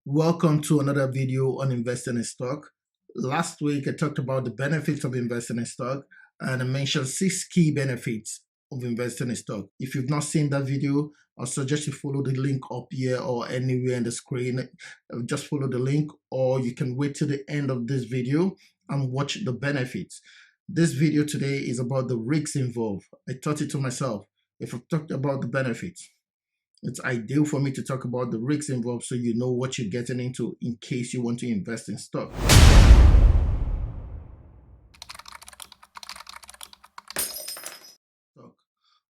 Welcome to another video on investing in stock. Last week I talked about the benefits of investing in stock and I mentioned 6 key benefits of investing in stock. If you've not seen that video, I'll suggest you follow the link up here or anywhere in the screen. Just follow the link, or you can wait till the end of this video and watch the benefits. This video today is about the risks involved. I thought it to myself, if I've talked about the benefits, it's ideal for me to talk about the risks involved so you know what you're getting into in case you want to invest in stock.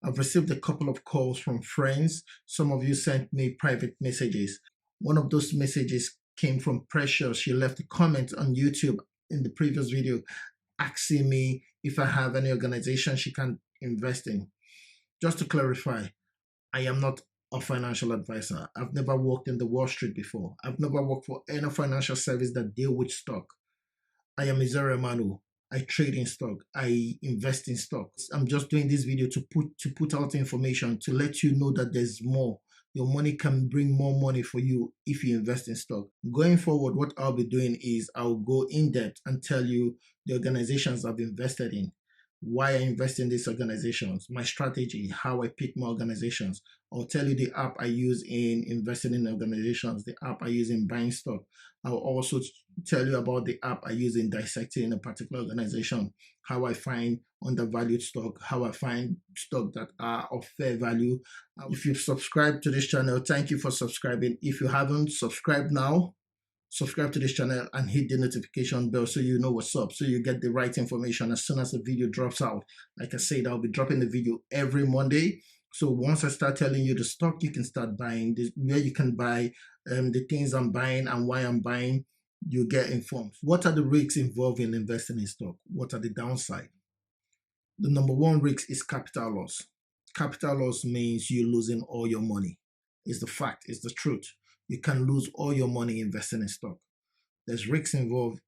I've received a couple of calls from friends. Some of you sent me private messages. One of those messages came from Precious. She left a comment on YouTube in the previous video asking me if I have any organization she can invest in. Just to clarify, I am not a financial advisor. I've never worked in the Wall Street before. I've never worked for any financial service that deal with stock. I am Izere Manu. I trade in stock. I invest in stocks. I'm just doing this video to put out information to let you know that there's more. Your money can bring more money for you if you invest in stock. Going forward, what I'll be doing is I'll go in depth and tell you the organizations I've invested in, why I invest in these organizations, my strategy, how I pick my organizations. I'll tell you the app I use in investing in organizations, the app I use in buying stock. I'll also tell you about the app I use in dissecting a particular organization, how I find undervalued stock, how I find stock that are of fair value. If you've subscribed to this channel, thank you for subscribing. If you haven't, subscribe now. Subscribe to this channel and hit the notification bell so you know what's up, so you get the right information as soon as the video drops out. Like I said, I'll be dropping the video every Monday. So once I start telling you the stock you can start buying, where you can buy, the things I'm buying and why I'm buying, you get informed. What are the risks involved in investing in stock? What are the downside? The number one risk is capital loss. Capital loss means you losing all your money. It's the fact, it's the truth. You can lose all your money investing in stock. There's risks involved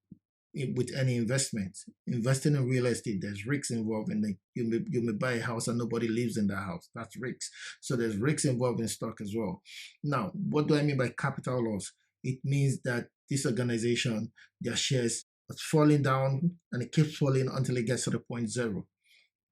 with any investment. Investing in real estate, there's risks involved in it. You may buy a house and nobody lives in that house. That's risks. So there's risks involved in stock as well. Now, what do I mean by capital loss? It means that this organization, their shares are falling down and it keeps falling until it gets to the point zero.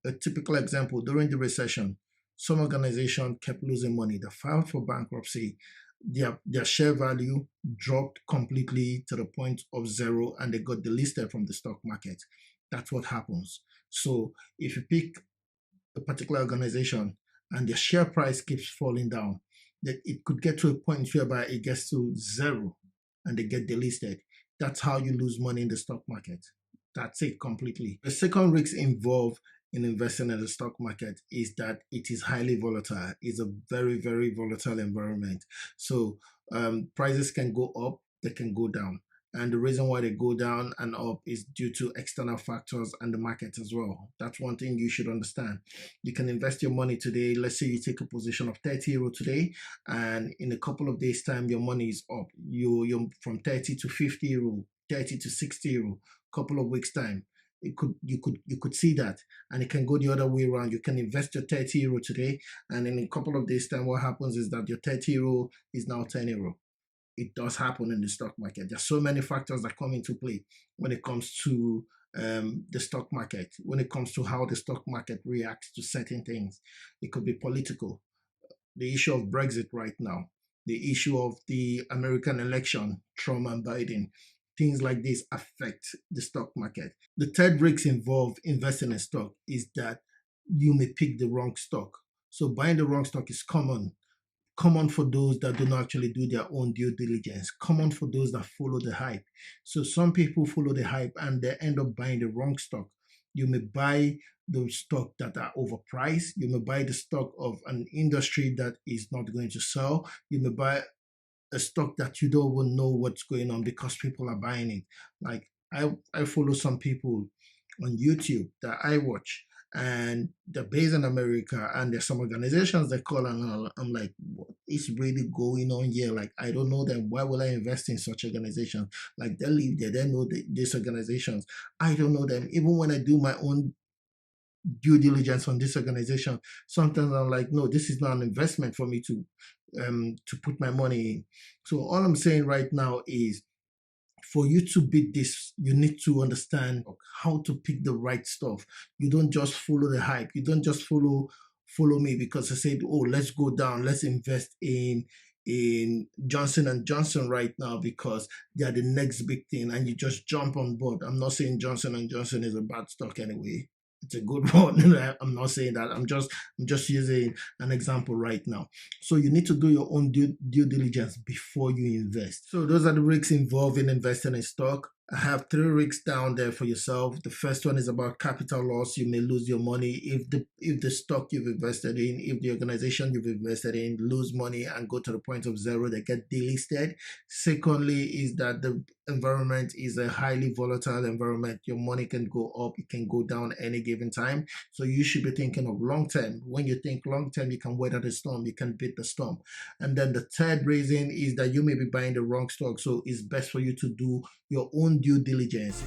A typical example, during the recession, some organization kept losing money. They filed for bankruptcy. Their share value dropped completely to the point of zero and they got delisted from the stock market. That's what happens. So if you pick a particular organization and their share price keeps falling down, that it could get to a point whereby it gets to zero and they get delisted. That's how you lose money in the stock market. That's it completely. The second risk involved in investing in the stock market is that it is highly volatile. It's a very, very volatile environment. So prices can go up, they can go down. And the reason why they go down and up is due to external factors and the market as well. That's one thing you should understand. You can invest your money today. Let's say you take a position of 30 euro today, and in a couple of days' time, your money is up. You're from 30 to 50 euro, 30 to 60 euro, couple of weeks' time. You could see that, and it can go the other way around. You can invest your 30 euro today, and in a couple of days' time, what happens is that your 30 euro is now 10 euro. It does happen in the stock market. There's so many factors that come into play when it comes to the stock market, when it comes to how the stock market reacts to certain things. It could be political, the issue of Brexit right now, the issue of the American election, Trump and Biden. Things like this affect the stock market. The third risk involved investing in stock is that you may pick the wrong stock. So buying the wrong stock is common for those that do not actually do their own due diligence, common for those that follow the hype. So some people follow the hype and they end up buying the wrong stock. You may buy the stock that are overpriced. You may buy the stock of an industry that is not going to sell. You may buy a stock that you don't even know what's going on because people are buying it. Like I follow some people on YouTube that I watch, and they're based in America, and there's some organizations they call, and I'm like, what is really going on here? Like, I don't know them. Why will I invest in such organizations? Like, they live there, they know these organizations. I don't know them. Even when I do my own due diligence on this organization, sometimes I'm like, no, this is not an investment for me to to put my money in. So all I'm saying right now is, for you to beat this, you need to understand how to pick the right stuff. You don't just follow the hype. You don't just follow me because I said, oh, let's go down, let's invest in Johnson and Johnson right now because they are the next big thing, and you just jump on board. I'm not saying Johnson and Johnson is a bad stock anyway. It's a good one. I'm not saying that. I'm just using an example right now. So you need to do your own due diligence before you invest. So those are the risks involved in investing in stock. I have 3 risks down there for yourself. The first one is about capital loss. You may lose your money if the stock you've invested in, if the organization you've invested in lose money and go to the point of zero, they get delisted. Secondly is that the environment is a highly volatile environment. Your money can go up, it can go down any given time. So you should be thinking of long term. When you think long term, you can weather the storm, you can beat the storm. And then the third reason is that you may be buying the wrong stock. So it's best for you to do your own due diligence.